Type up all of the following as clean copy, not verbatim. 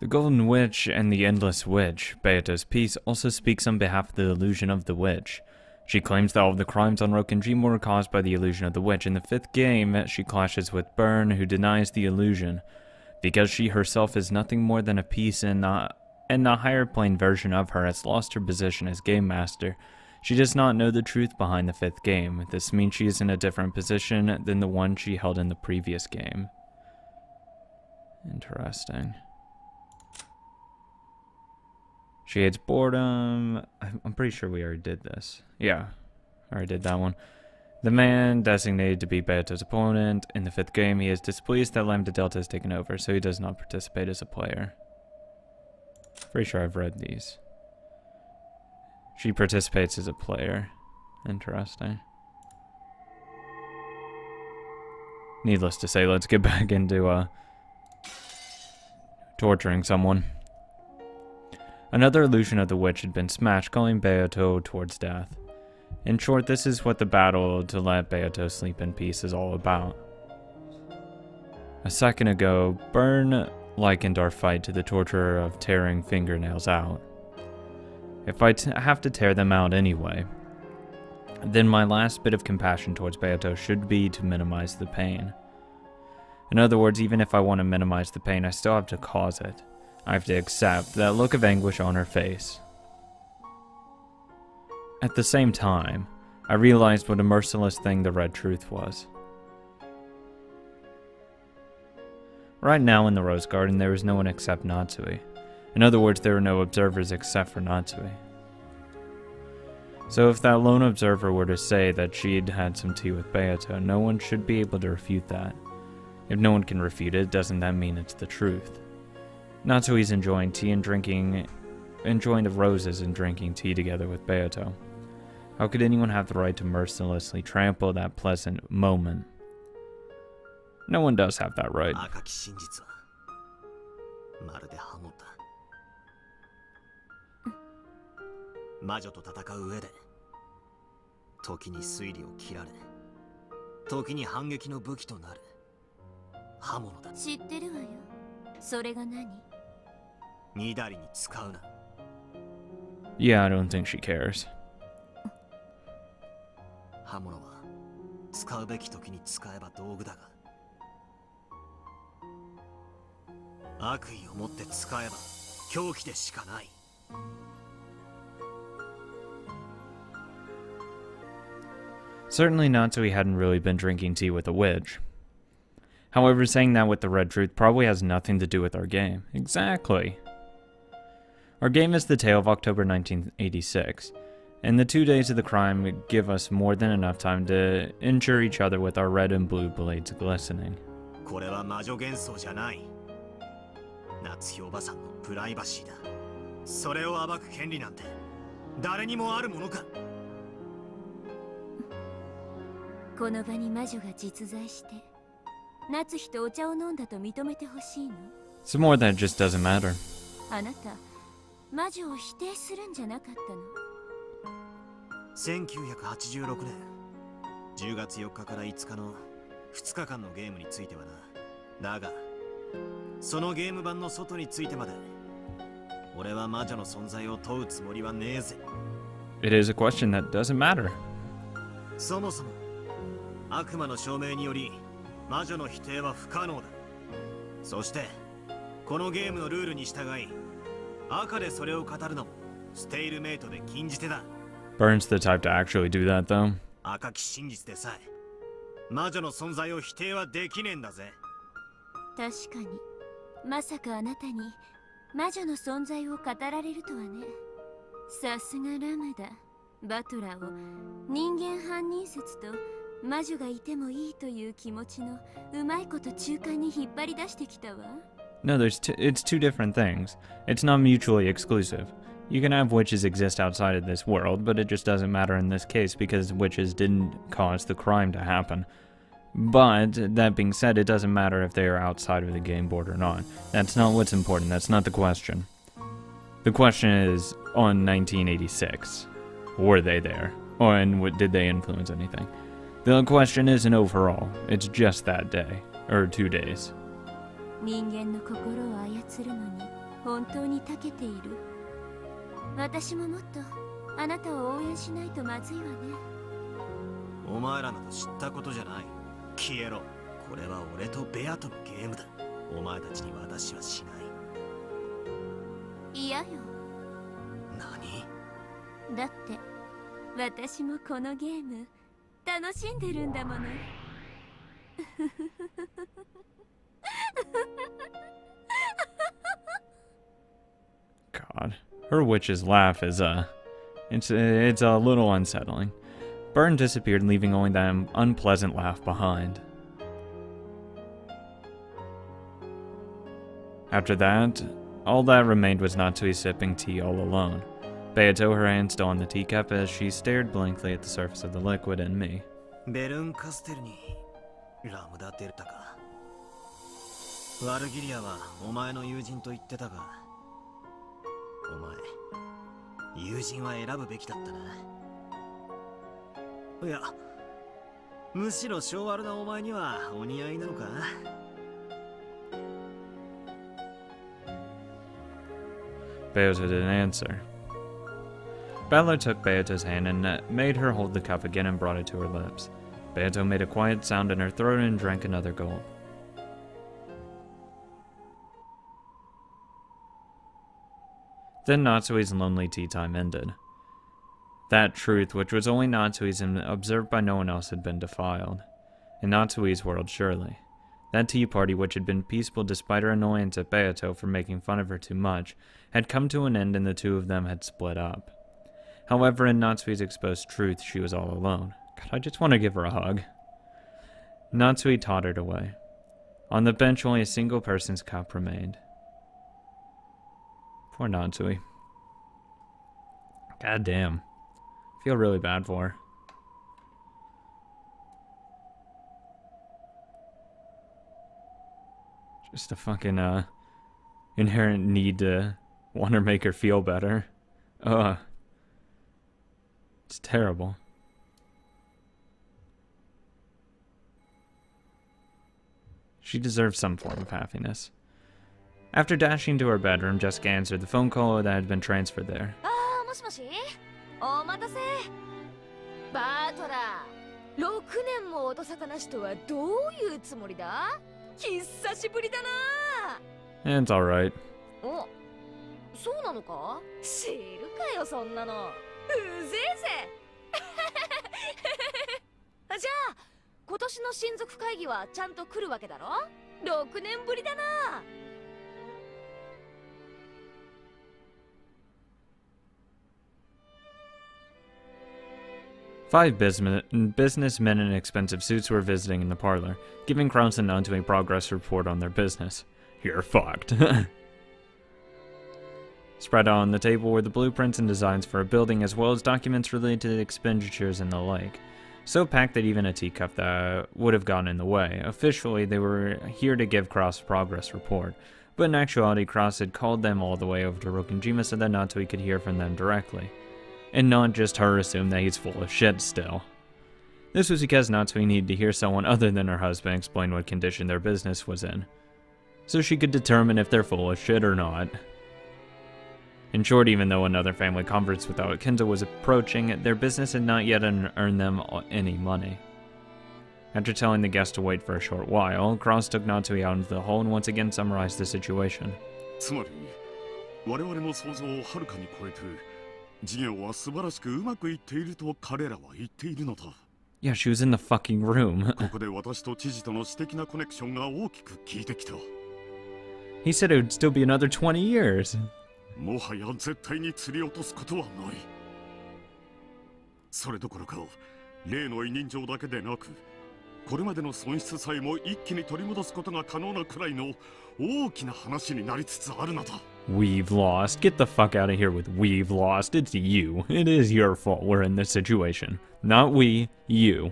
The Golden Witch and the Endless Witch, Beato's piece, also speaks on behalf of the illusion of the witch. She claims that all of the crimes on Rokenjima were caused by the illusion of the witch. In the 5th game, she clashes with Byrne, who denies the illusion. Because she herself is nothing more than a piece and the higher plane version of her has lost her position as Game Master. She does not know the truth behind the 5th game. This means she is in a different position than the one she held in the previous game. Interesting. She hates boredom. I'm pretty sure we already did this. Yeah, I already did that one. The man designated to be Beato's opponent. In the 5th game, he is displeased that Lambda Delta has taken over, so he does not participate as a player. Pretty sure I've read these. She participates as a player. Interesting. Needless to say, let's get back into torturing someone. Another illusion of the witch had been smashed, calling Beato towards death. In short, this is what the battle to let Beato sleep in peace is all about. A second ago, Byrne likened our fight to the torture of tearing fingernails out. If I have to tear them out anyway, then my last bit of compassion towards Beato should be to minimize the pain. In other words, even if I want to minimize the pain, I still have to cause it. I have to accept that look of anguish on her face. At the same time, I realized what a merciless thing the Red Truth was. Right now in the Rose Garden, there is no one except Natsui. In other words, there are no observers except for Natsui. So if that lone observer were to say that she'd had some tea with Beato, no one should be able to refute that. If no one can refute it, doesn't that mean it's the truth? Natsui's enjoying tea and enjoying the roses and drinking tea together with Beato. How could anyone have the right to mercilessly trample that pleasant moment? No one does have that right. Yeah, I don't think she cares. Certainly Natsui hadn't really been drinking tea with a witch. However, saying that with the Red Truth probably has nothing to do with our game. Exactly. Our game is the tale of October 1986, and the 2 days of the crime give us more than enough time to injure each other with our red and blue blades glistening. Some more that just doesn't matter. 1986年10月4日から5日の2日間のゲームについてはな。だが、そのゲーム版の外についてまで、俺は魔女の存在を問うつもりはねえぜ。It is a question that doesn't matter. そもそも、悪魔の証明により、魔女の否定は不可能だ。そして、このゲームのルールに従い、赤でそれを語るのも、ステイルメイトで禁じ手だ。Byrne's the type to actually do that, though. 赤き真実でさえ、魔女の存在を否定はできねえんだぜ。確かに、まさかあなたに魔女の存在を語られるとはね。さすがラムだ。バトラーを人間犯人説と魔女がいてもいいという気持ちのうまいこと中間に引っ張り出してきたわ。No, it's two different things. It's not mutually exclusive. You can have witches exist outside of this world, but it just doesn't matter in this case because witches didn't cause the crime to happen. But, that being said, it doesn't matter if they are outside of the game board or not. That's not what's important, that's not the question. The question is, on 1986, were they there? And did they influence anything? The question isn't overall, it's just that day, or 2 days. 人間の心を操るのに本当に長けている。私ももっとあなたを応援しないとまずいわね。お前らなど知ったことじゃない。消えろ。これは俺とベアとのゲームだ。お前たちに私はしない。嫌よ。何？だって私もこのゲーム楽しんでるんだもの。God. Her witch's laugh is, it's a little unsettling. Burn disappeared, leaving only that unpleasant laugh behind. After that, all that remained was Natsui sipping tea all alone. Beato, her hand still on the teacup, as she stared blankly at the surface of the liquid and me. ベルンカステルにラムダデルタか。ワルギリアはお前の友人と言ってたが、お前友人は選ぶべきだったな。いや、むしろ性悪なお前にはお似合いなのか。Beato didn't answer. Battler took Beato's hand and made her hold the cup again and brought it to her lips. Beato made a quiet sound in her throat and drank another gulp. Then Natsui's lonely tea time ended. That truth, which was only Natsui's and observed by no one else, had been defiled. In Natsui's world, surely. That tea party, which had been peaceful despite her annoyance at Beato for making fun of her too much, had come to an end and the two of them had split up. However, in Natsui's exposed truth, she was all alone. God, I just want to give her a hug. Natsui tottered away. On the bench, only a single person's cup remained. Poor Natsui. God damn. I feel really bad for her. Just a fucking, inherent need to want to make her feel better. Ugh. It's terrible. She deserves some form of happiness. After dashing to her bedroom, Jessica answered the phone call that had been transferred there. もしもし、お待たせ。バートラー、6年も音沙汰なしとはどういうつもりだ？久しぶりだな。It's alright. お、そうなのか？知るかよそんなの。うぜえぜ。じゃあ今年の親族会議はちゃんと来るわけだろ？6年ぶりだな。Five businessmen in expensive suits were visiting in the parlor, giving Krauss and Nunn to a progress report on their business. You're fucked. Spread out on the table were the blueprints and designs for a building, as well as documents related to expenditures and the like. So packed that even a teacup that would have gotten in the way. Officially, they were here to give Krauss a progress report, but in actuality, Krauss had called them all the way over to Rokkenjima so that Natsui could hear from them directly. And not just her assume that he's full of shit still. This was because Natsui needed to hear someone other than her husband explain what condition their business was in, so she could determine if they're full of shit or not. In short, even though another family conference without Kenzo was approaching, their business had not yet earned them any money. After telling the guests to wait for a short while, Cross took Natsui out into the hall and once again summarized the situation. つまり我々の想像をはるかに超えて事業は素晴らしくうまくいっていると彼らは言っているのだ。Yeah, she was in the fucking room. ここで私と知事との私的なコネクションが大きく効いてきた。He said it would still be another 20 years. もはや絶対に釣り落とすことはない。それどころか例の委任状だけでなくこれまでの損失さえも一気に取り戻すことが可能なくらいの大きな話になりつつあるのだ。We've lost. Get the fuck out of here with we've lost. It's you. It is your fault we're in this situation. Not we, you.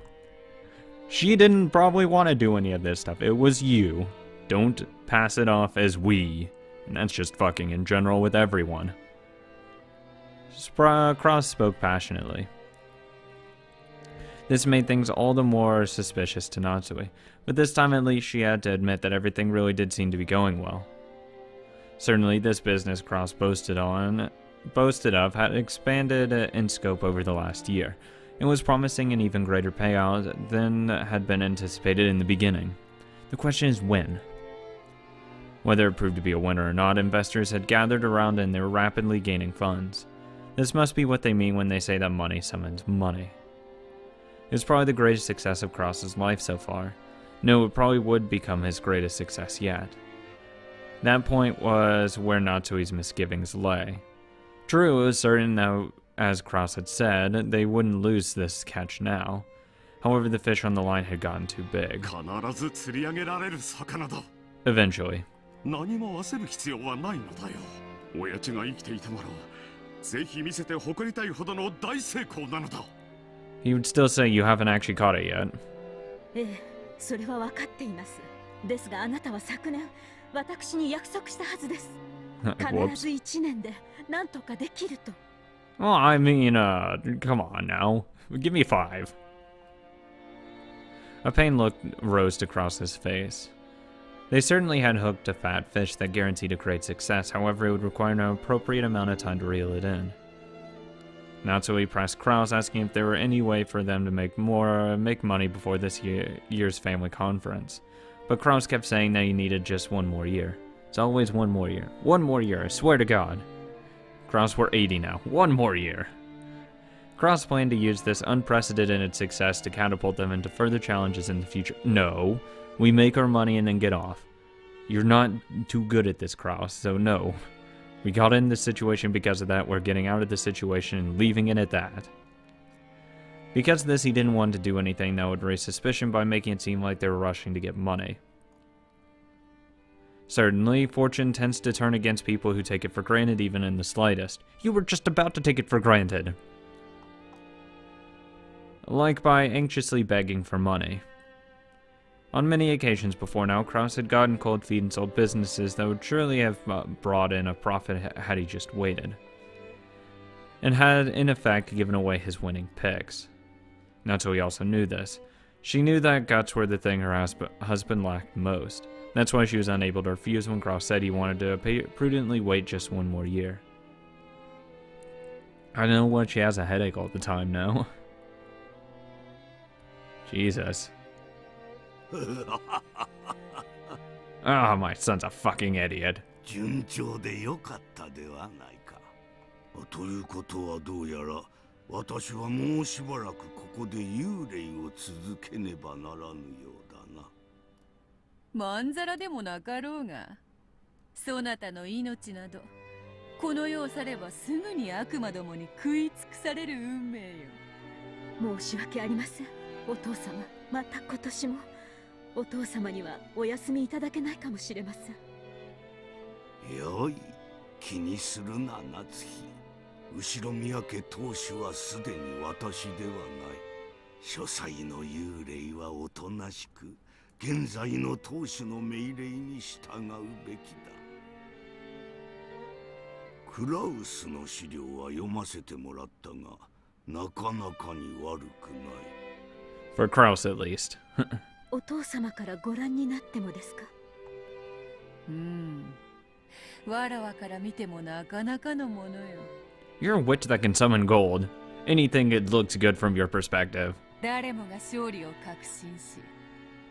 She didn't probably want to do any of this stuff. It was you. Don't pass it off as we. And that's just fucking in general with everyone. Cross spoke passionately. This made things all the more suspicious to Natsui, but this time at least she had to admit that everything really did seem to be going well. Certainly, this business Cross boasted of had expanded in scope over the last year, and was promising an even greater payout than had been anticipated in the beginning. The question is when. Whether it proved to be a winner or not, investors had gathered around and they were rapidly gaining funds. This must be what they mean when they say that money summons money. It was probably the greatest success of Cross's life so far. No, it probably would become his greatest success yet. That point was where Natsui's misgivings lay. True, it was certain that, as Cross had said, they wouldn't lose this catch now. However, the fish on the line had gotten too big. 必ず釣り上げられる魚だ。 Eventually. 何も焦る必要はないのだよ。親父が生きていたなら、ぜひ見せて誇りたいほどの大成功なのだ。He would still say you haven't actually caught it yet. ええ、それは分かっています。ですがあなたは昨年、私に約束したはずです。必ず1年で何とかできると。Well, I mean, come on now. Give me 5. A pain look rose to Cross's face. They certainly had hooked a fat fish that guaranteed a great success, however it would require an appropriate amount of time to reel it in. Natsui pressed Kraus, asking if there were any way for them to make money before this year's family conference. But Kraus kept saying that he needed just one more year. It's always one more year. One more year, I swear to God. Kraus were 80 now. One more year. Kraus planned to use this unprecedented success to catapult them into further challenges in the future. No. We make our money and then get off. You're not too good at this, Kraus, so no. We got in this situation because of that. We're getting out of the situation and leaving it at that. Because of this, he didn't want to do anything that would raise suspicion by making it seem like they were rushing to get money. Certainly, fortune tends to turn against people who take it for granted even in the slightest. You were just about to take it for granted. Like by anxiously begging for money. On many occasions before now, Kraus had gotten cold feet and sold businesses that would surely have brought in a profit had he just waited, and had in effect given away his winning picks. Natsui also knew this. She knew that guts were the thing her husband lacked most. That's why she was unable to refuse when Kraus said he wanted to prudently wait just one more year. I don't know what she has a headache all the time now. Jesus. Oh, my son's a fucking idiot. 順調でよかったではないか。ということはどうやら私はもうしばらくここで幽霊を続けねばならぬようだな。まんざらでもなかろうが、そなたの命などこの世を去ればすぐに悪魔どもに食い尽くされる運命よ。申し訳ありません、お父様。また今年もお父様にはお休みいただけないかもしれません。よい、気にするな夏日。後宮家当主はすでに私ではない。書斎の幽霊はおとなしく現在の当主の命令に従うべきだ。クラウスの資料は読ませてもらったが、なかなかに悪くない。For Kraus, at least. お父様からご覧になってもですか？わらわから見てもなかなかのものよ。You're a witch that can summon gold. Anything that looks good from your perspective. 誰もが勝利を確信し、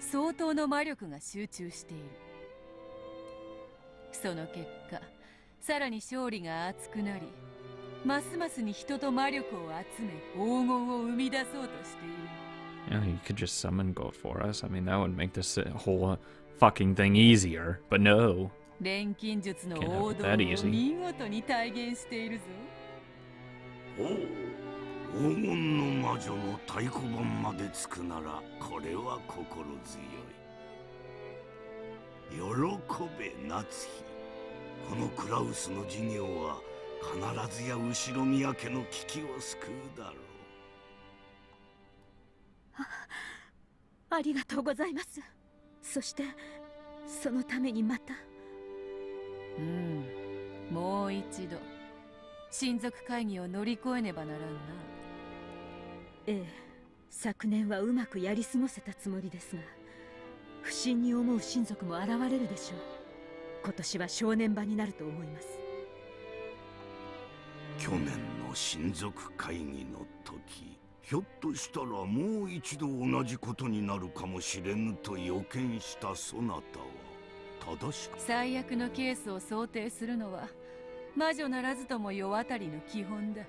相当の魔力が集中している。その結果、さらに勝利が熱くなり、ますますに人と魔力を集め、黄金を生み出そうとしている。Yeah, you could just summon gold for us. I mean, that would make this whole fucking thing easier. But no. 錬金術の王道を見事に体現しているぞ。おお、黄金の魔女の太鼓判までつくなら、これは心強い。喜べ夏日。このクラウスの事業は必ずや後宮家の危機を救うだろう。ありがとうございます。そしてそのためにまた。もう一度親族会議を乗り越えねばならんな。ええ、昨年はうまくやり過ごせたつもりですが、不審に思う親族も現れるでしょう。今年は正念場になると思います。去年の親族会議の時、ひょっとしたらもう一度同じことになるかもしれぬと予見したそなたは正しく。最悪のケースを想定するのは魔女ならずとも世渡りの基本だ。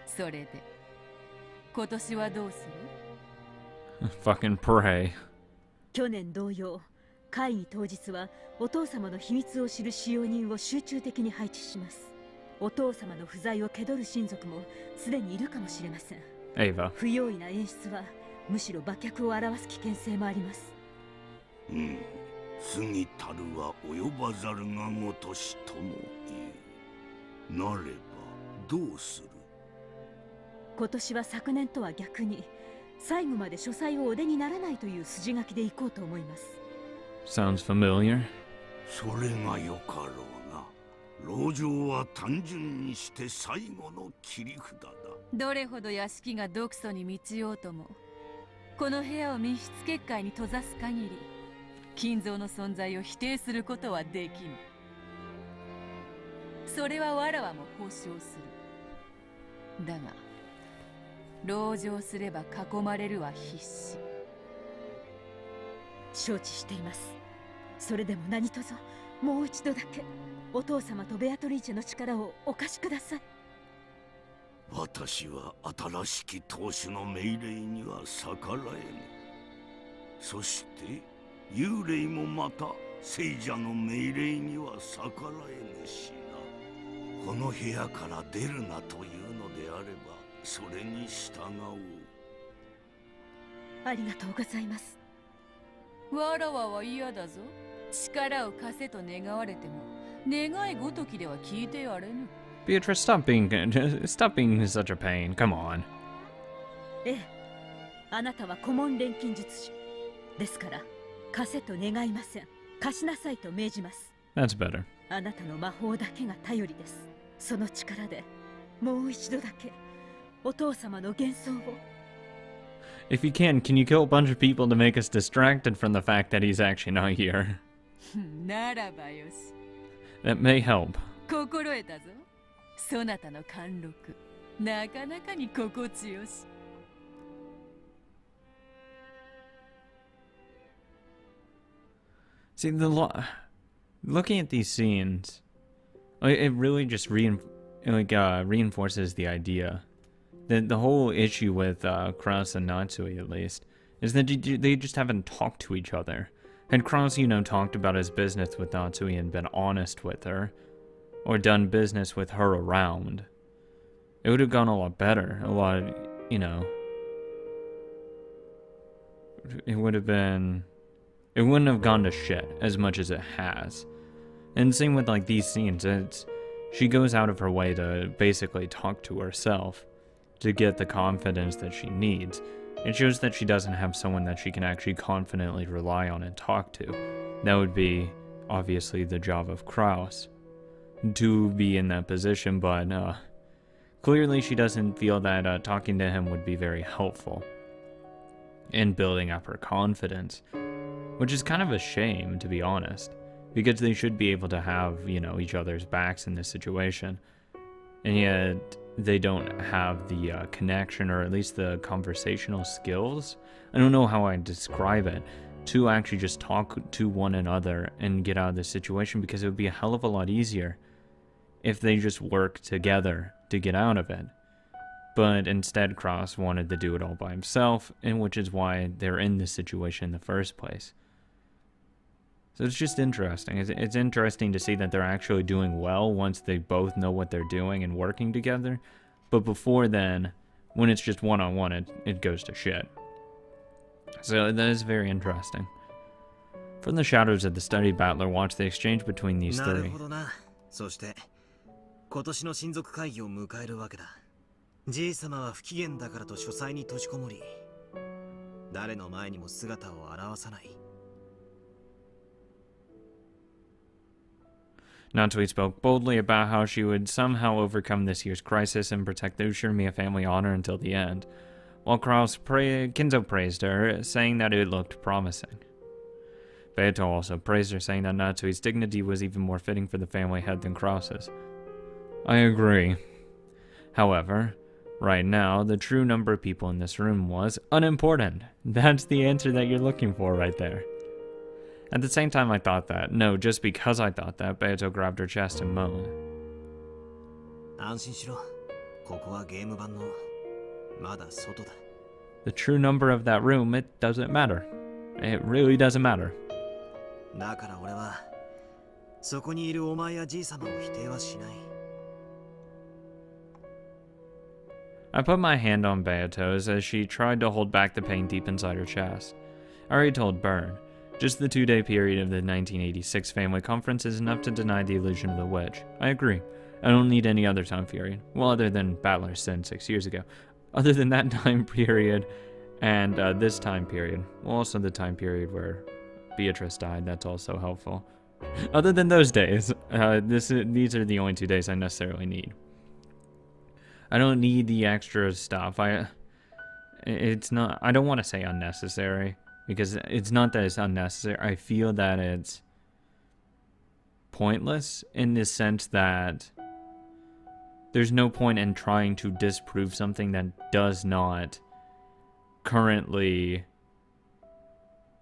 それで今年はどうする？ Fucking pray. 去年同様、会議当日はお父様の秘密を知る使用人を集中的に配置します。お父様の不在を気取る親族もすでにいるかもしれません。 Ava. 不用意な演出はむしろ馬脚を表す危険性もあります。過ぎたるは及ばざるがごとしとも言う。なればどうする？今年は昨年とは逆に最後まで書斎をお出にならないという筋書きでいこうと思います。 Sounds familiar. それがよかろうな。籠城は単純にして最後の切り札だ。どれほど屋敷が毒素に満ちようとも、この部屋を密室結界に閉ざす限り金蔵の存在を否定することはできぬ。それはわらわも保証する。だが籠城すれば囲まれるは必至。承知しています。それでも何卒もう一度だけお父様とベアトリーチェの力をお貸しください。私は新しき当主の命令には逆らえぬ。そして幽霊もまた聖者の命令には逆らえぬしな。この部屋から出るなというのであればそれに従おう。ありがとうございます。わらわは嫌だぞ。力を貸せと願われても願いごときでは聞いてやれぬ。Beatrice, stop being such a pain. Come on. ええ、あなたは古文錬金術師ですから貸せと願いません。貸しなさいと命じます。 That's better. あなたの魔法だけが頼りです。その力でもう一度だけお父様の幻想を。 If you can you kill a bunch of people to make us distracted from the fact that he's actually not here? ならばよし。 That may help. 心得たぞ。そなたの貫禄なかなかに心地よし。 See, looking at these scenes, it really just reinforces the idea that the whole issue with Kraus and Natsui, at least, is that they just haven't talked to each other. Had Kraus, talked about his business with Natsui and been honest with her, or done business with her around, it would have gone a lot better. A lot, it would have been... It wouldn't have gone to shit as much as it has. And same with these scenes, she goes out of her way to basically talk to herself to get the confidence that she needs. It shows that she doesn't have someone that she can actually confidently rely on and talk to. That would be obviously the job of Kraus to be in that position, but clearly she doesn't feel that talking to him would be very helpful in building up her confidence. Which is kind of a shame, to be honest, because they should be able to have, each other's backs in this situation. And yet, they don't have the connection, or at least the conversational skills. I don't know how I describe it, to actually just talk to one another and get out of this situation, because it would be a hell of a lot easier if they just worked together to get out of it. But instead, Kraus wanted to do it all by himself, and which is why they're in this situation in the first place. So it's just interesting. It's interesting to see that they're actually doing well once they both know what they're doing and working together. But before then, when it's just one-on-one, it goes to shit. So that is very interesting. From the shadows of the study, Battler watched the exchange between these three. なるほどな。そして今年の親族会議を迎えるわけだ。じい様は不機嫌だからと書斎に閉じこもり、誰の前にも姿を現さない。Natsui spoke boldly about how she would somehow overcome this year's crisis and protect the Ushirimiya family honor until the end, while Kinzo praised her, saying that it looked promising. Beato also praised her, saying that Natsui's dignity was even more fitting for the family head than Cross's. I agree. However, right now, the true number of people in this room was unimportant. That's the answer that you're looking for right there. At the same time I thought that, no, just because I thought that, Beato grabbed her chest and moaned. 安心しろ。ここはゲーム版のまだ外だ。The true number of that room, it doesn't matter. It really doesn't matter. だから俺はそこにいるお前やじい様を否定はしない。I put my hand on Beato's as she tried to hold back the pain deep inside her chest. I already told Byrne, just the 2-day period of the 1986 family conference is enough to deny the illusion of the witch. I agree. I don't need any other time period. Well, other than Battler's Sin 6 years ago. Other than that time period and this time period. Well, also the time period where Beatrice died. That's also helpful. Other than those days, these are the only 2 days I necessarily need. I don't need the extra stuff. I don't want to say unnecessary, because it's not that it's unnecessary. I feel that it's pointless in the sense that there's no point in trying to disprove something that does not currently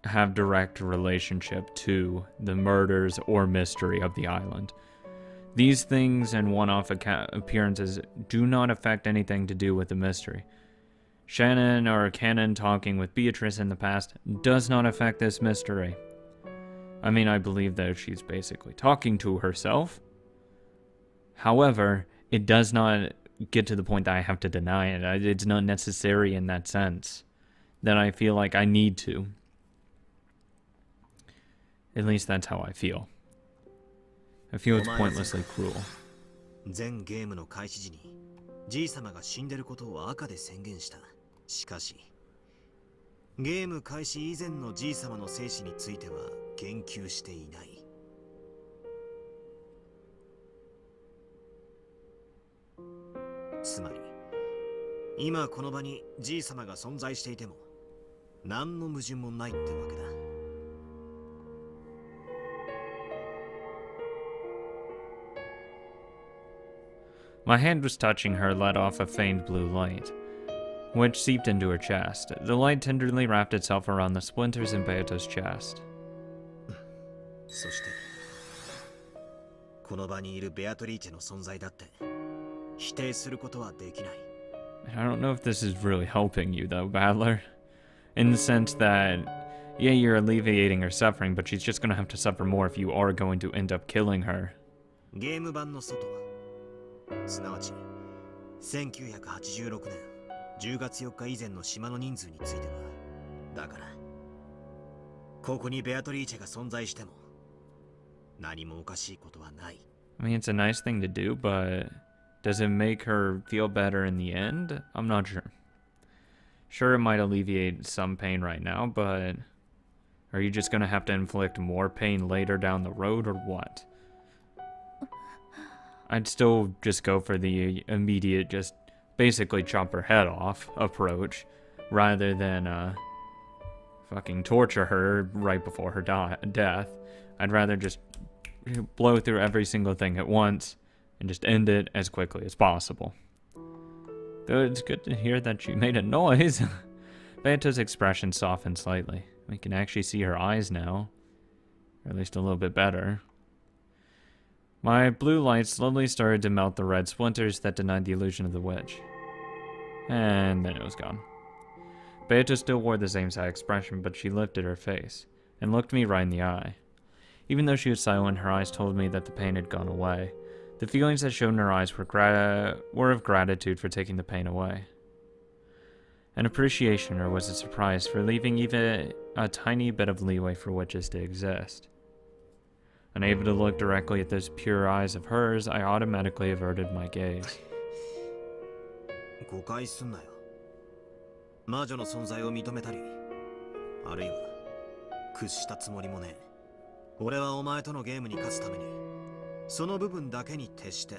have direct relationship to the murders or mystery of the island. These things and one-off appearances do not affect anything to do with the mystery. Shannon or Cannon talking with Beatrice in the past does not affect this mystery. I mean, I believe that she's basically talking to herself. However, it does not get to the point that I have to deny it. It's not necessary in that sense that I feel like I need to. At least that's how I feel. I feel it's pointlessly cruel. 全ゲームの開始時にじい様が死んでることを赤で宣言した。しかしゲーム開始以前のじい様の生死については言及していない。つまり今この場にじい様が存在していても何の矛盾もないってわけだ。My hand was touching her, let off a faint blue light, which seeped into her chest. The light tenderly wrapped itself around the splinters in Beato's chest. そしてこの場にいるベアトリーチェの存在だって否定することはできない。I don't know if this is really helping you, though, Battler. In the sense that, yeah, you're alleviating her suffering, but she's just gonna have to suffer more if you are going to end up killing her. ゲーム版の外はすなわち1986年10月4日以前の島の人数についてはだからここにベアトリーチェが存在しても何もおかしいことはない。 I mean, it's a nice thing to do, but does it make her feel better in the end? I'm not sure. Sure, it might alleviate some pain right now, but are you just gonna have to inflict more pain later down the road or what? I'd still just go for the immediate, just basically chop her head off approach, rather than fucking torture her right before her death. I'd rather just blow through every single thing at once and just end it as quickly as possible. Though it's good to hear that she made a noise. Beato's expression softened slightly. We can actually see her eyes now, or at least a little bit better. My blue light slowly started to melt the red splinters that denied the illusion of the witch. And then it was gone. Beato still wore the same sad expression, but she lifted her face and looked me right in the eye. Even though she was silent, her eyes told me that the pain had gone away. The feelings that showed in her eyes were of gratitude for taking the pain away. An appreciation, or was it surprise, for leaving even a tiny bit of leeway for witches to exist. Unable to look directly at those pure eyes of hers, I automatically averted my gaze. 誤解すんなよ。魔女の存在を認めたり、あるいは屈したつもりもね。俺はお前とのゲームに勝つために、その部分だけに徹して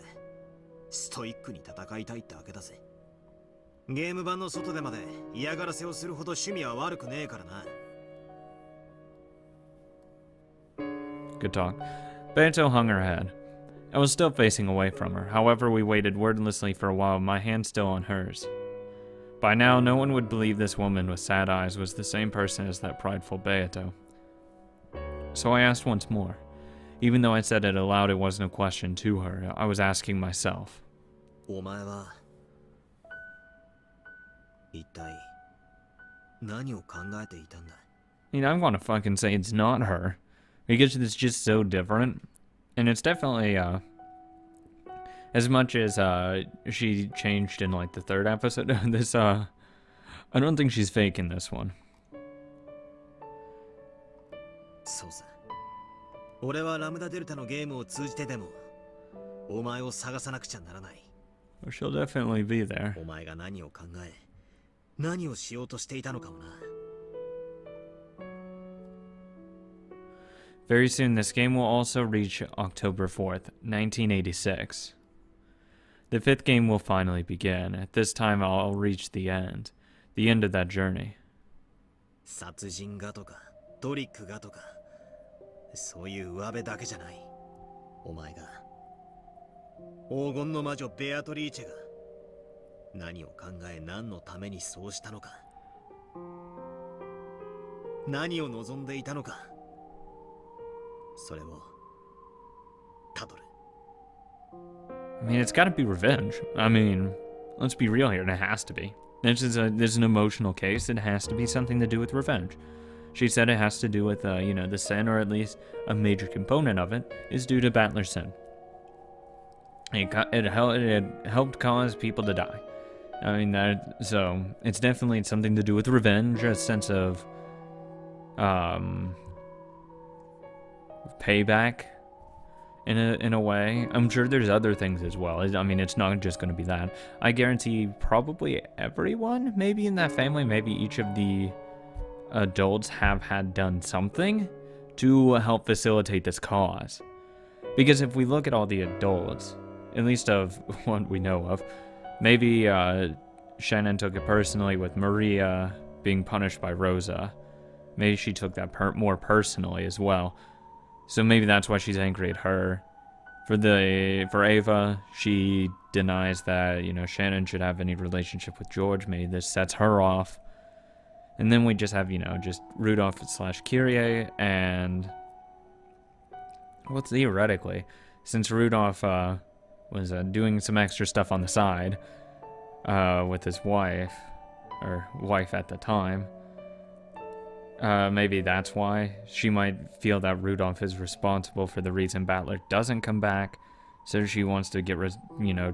ストイックに戦いたいってわけだぜ。ゲーム版の外でまで嫌がらせをするほど趣味は悪くねえからな。could talk. Beato hung her head. I was still facing away from her. However, we waited wordlessly for a while, my hand still on hers. By now, no one would believe this woman with sad eyes was the same person as that prideful Beato. So I asked once more. Even though I said it aloud, it wasn't a question to her. I was asking myself. お前は一体何を考えていたんだ? I want to fucking say it's not her. Because it's just so different. And it's definitely, as much as, she changed in, like, the third episode, this, I don't think she's fake in this one. そうさ。俺はラムダデルタのゲームを通じてでも、お前を探さなくちゃならない。She'll definitely be there. お前が何を考え、何をしようとしていたのかもな。Very soon, this game will also reach October 4th, 1986. The fifth game will finally begin. At this time, I'll reach the end of that journey. 殺人がとか、トリックがとか、そういう上辺だけじゃない。お前が、黄金の魔女ベアトリーチェが、何を考え何のためにそうしたのか。何を望んでいたのか。それをたどる。I mean, it's gotta be revenge. I mean, let's be real here, and it has to be. This is an emotional case. It has to be something to do with revenge. She said it has to do with, the sin, or at least a major component of it, is due to Battler's sin. It helped cause people to die. I mean, so it's definitely something to do with revenge, a sense of, payback in a way. I'm sure there's other things as well. I mean, it's not just going to be that. I guarantee probably everyone, maybe in that family, maybe each of the adults have had done something to help facilitate this cause. Because if we look at all the adults, at least of what we know of, maybe Shannon took it personally with Maria being punished by Rosa. Maybe she took that more personally as well. So maybe that's why she's angry at her. For Ava, she denies that, Shannon should have any relationship with George. Maybe this sets her off. And then we just have, just Rudolph / Kyrie, and well, theoretically, since Rudolph was doing some extra stuff on the side with his wife, or wife at the time, maybe that's why she might feel that Rudolph is responsible for the reason Battler doesn't come back, so she wants to get,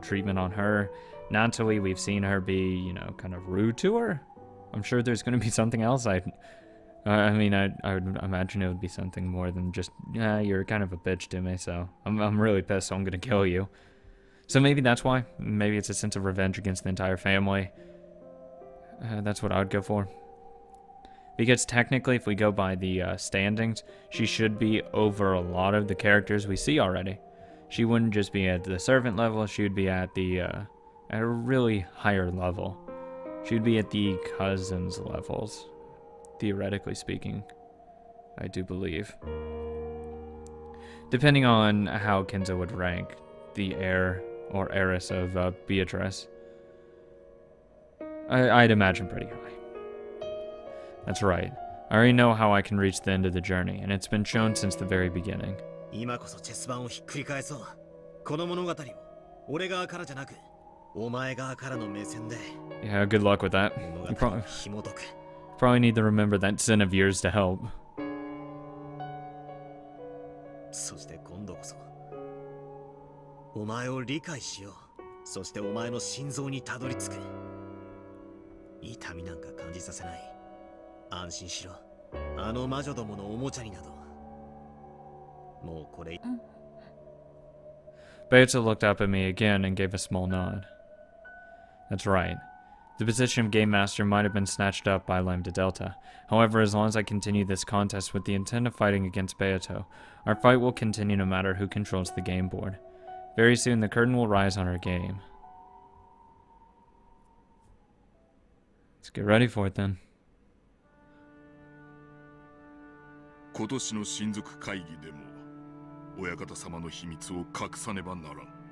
treatment on her. Naturally, we've seen her be, kind of rude to her. I'm sure there's going to be something else. I would imagine it would be something more than just, you're kind of a bitch to me, so I'm really pissed, so I'm going to kill you. So maybe that's why. Maybe it's a sense of revenge against the entire family. That's what I would go for. Because technically, if we go by the standings, she should be over a lot of the characters we see already. She wouldn't just be at the servant level, she would be at the at a really higher level. She'd be at the cousins levels, theoretically speaking, I do believe. Depending on how Kenzo would rank the heir or heiress of Beatrice, I'd imagine pretty high. That's right. I already know how I can reach the end of the journey, and it's been shown since the very beginning. 今こそチェス盤をひっくり返そう。この物語を俺側からじゃなく、お前側からの目線で。Yeah, good luck with that. You probably need to remember that sin of yours to help. そして今度こそ、お前を理解しよう。そしてお前の心臓にたどり着く。痛みなんか感じさせない。安心しろ。あの魔女どものおもちゃになど。もうこれ。Beata looked up at me again and gave a small nod. That's right. The position of Game Master might have been snatched up by Lambda Delta. However, as long as I continue this contest with the intent of fighting against Beato, our fight will continue no matter who controls the game board. Very soon, the curtain will rise on our game. Let's get ready for it then. 今年の親族会議でも親方様の秘密を隠さねばならん。